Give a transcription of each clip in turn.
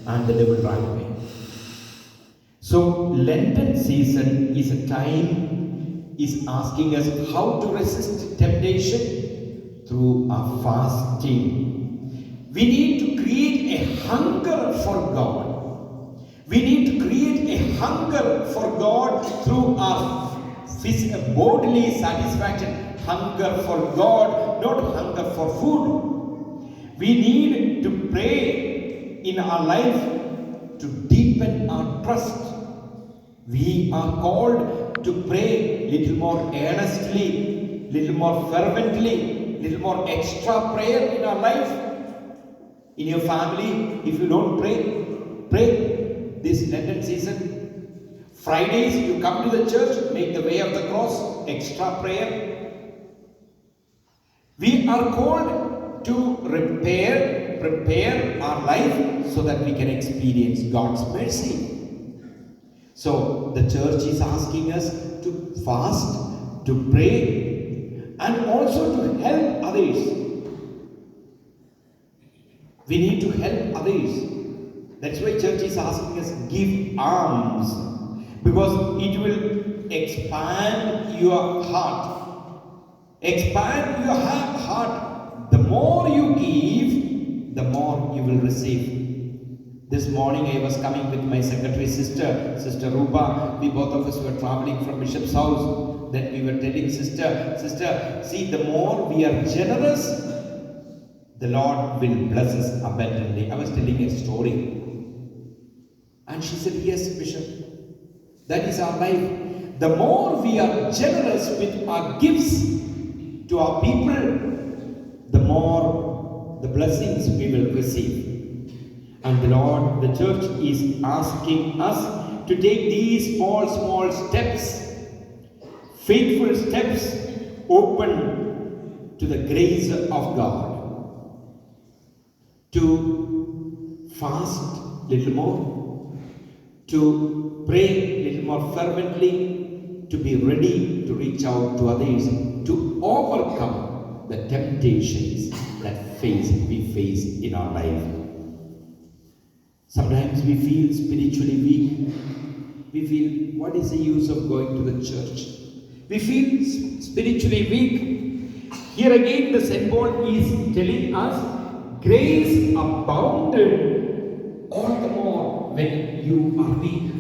and the devil ran away. So Lenten season is a time is asking us how to resist temptation through our fasting. We need to create a hunger for God. We need to create a hunger for God through our bodily satisfaction. Hunger for God, not hunger for food. We need to pray in our life to deepen our trust. We are called to pray little more earnestly, little more fervently, little more extra prayer in our life. In your family, if you don't pray this Lenten season. Fridays, you come to the church, make the way of the cross, extra prayer. We are called to prepare our life so that we can experience God's mercy. So the church is asking us to fast, to pray, and also to help others. We need to help others. That's why church is asking us give alms, because it will expand your heart. Expand your heart. The more you give, the more you will receive. This morning I was coming with my secretary Sister Rupa. We both of us were traveling from Bishop's house. Then we were telling Sister, see, the more we are generous, the Lord will bless us abundantly. I was telling a story. And she said, yes, Bishop, that is our life. The more we are generous with our gifts to our people, the more the blessings we will receive. And the Lord, the church is asking us to take these small steps, faithful steps, open to the grace of God. To fast little more, to pray little more fervently, to be ready to reach out to others, to overcome the temptations that we face in our life. Sometimes we feel spiritually weak. We feel, what is the use of going to the church? We feel spiritually weak. Here again the St. Paul is telling us, grace abounded all the more when you are weak.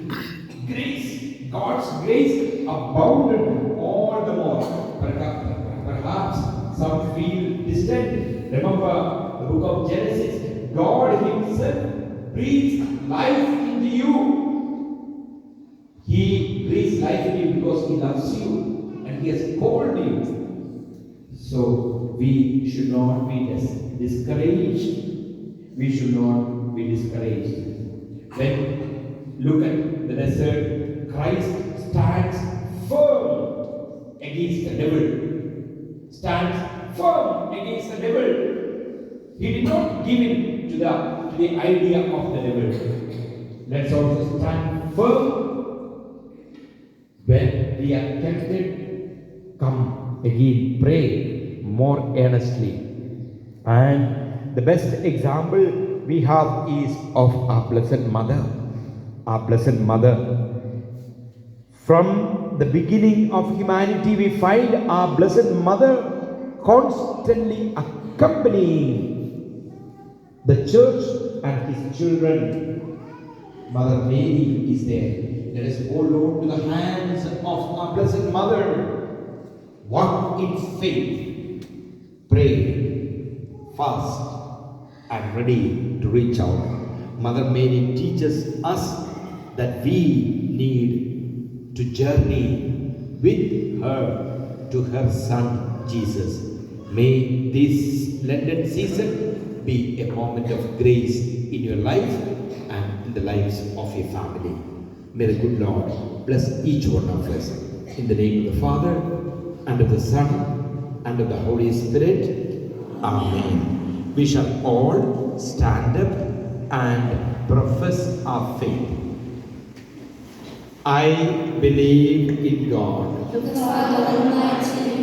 Grace, God's grace abounded all the more. Perhaps some feel distant. Remember the book of Genesis. God Himself breathes life into you. He breathes life in you because He loves you and He has called you. So we should not be discouraged. We should not be discouraged. When look at the desert, Christ stands firm against the devil. Stands firm against the devil. He did not give in to the idea of the devil. Let's also stand firm when we are tempted. Come again, pray more earnestly. And the best example we have is of our Blessed Mother. Our Blessed Mother. From the beginning of humanity, we find our Blessed Mother constantly accompanying the church and His children. Mother Mary is there. Let us hold on to the hands of our Blessed Mother. Walk in faith, pray, fast, and ready to reach out. Mother Mary teaches us that we need to journey with her to her Son Jesus. May this Lenten season be a moment of grace in your life and in the lives of your family. May the good Lord bless each one of us. In the name of the Father, and of the Son, and of the Holy Spirit. Amen. We shall all stand up and profess our faith. I believe in God, the Father Almighty,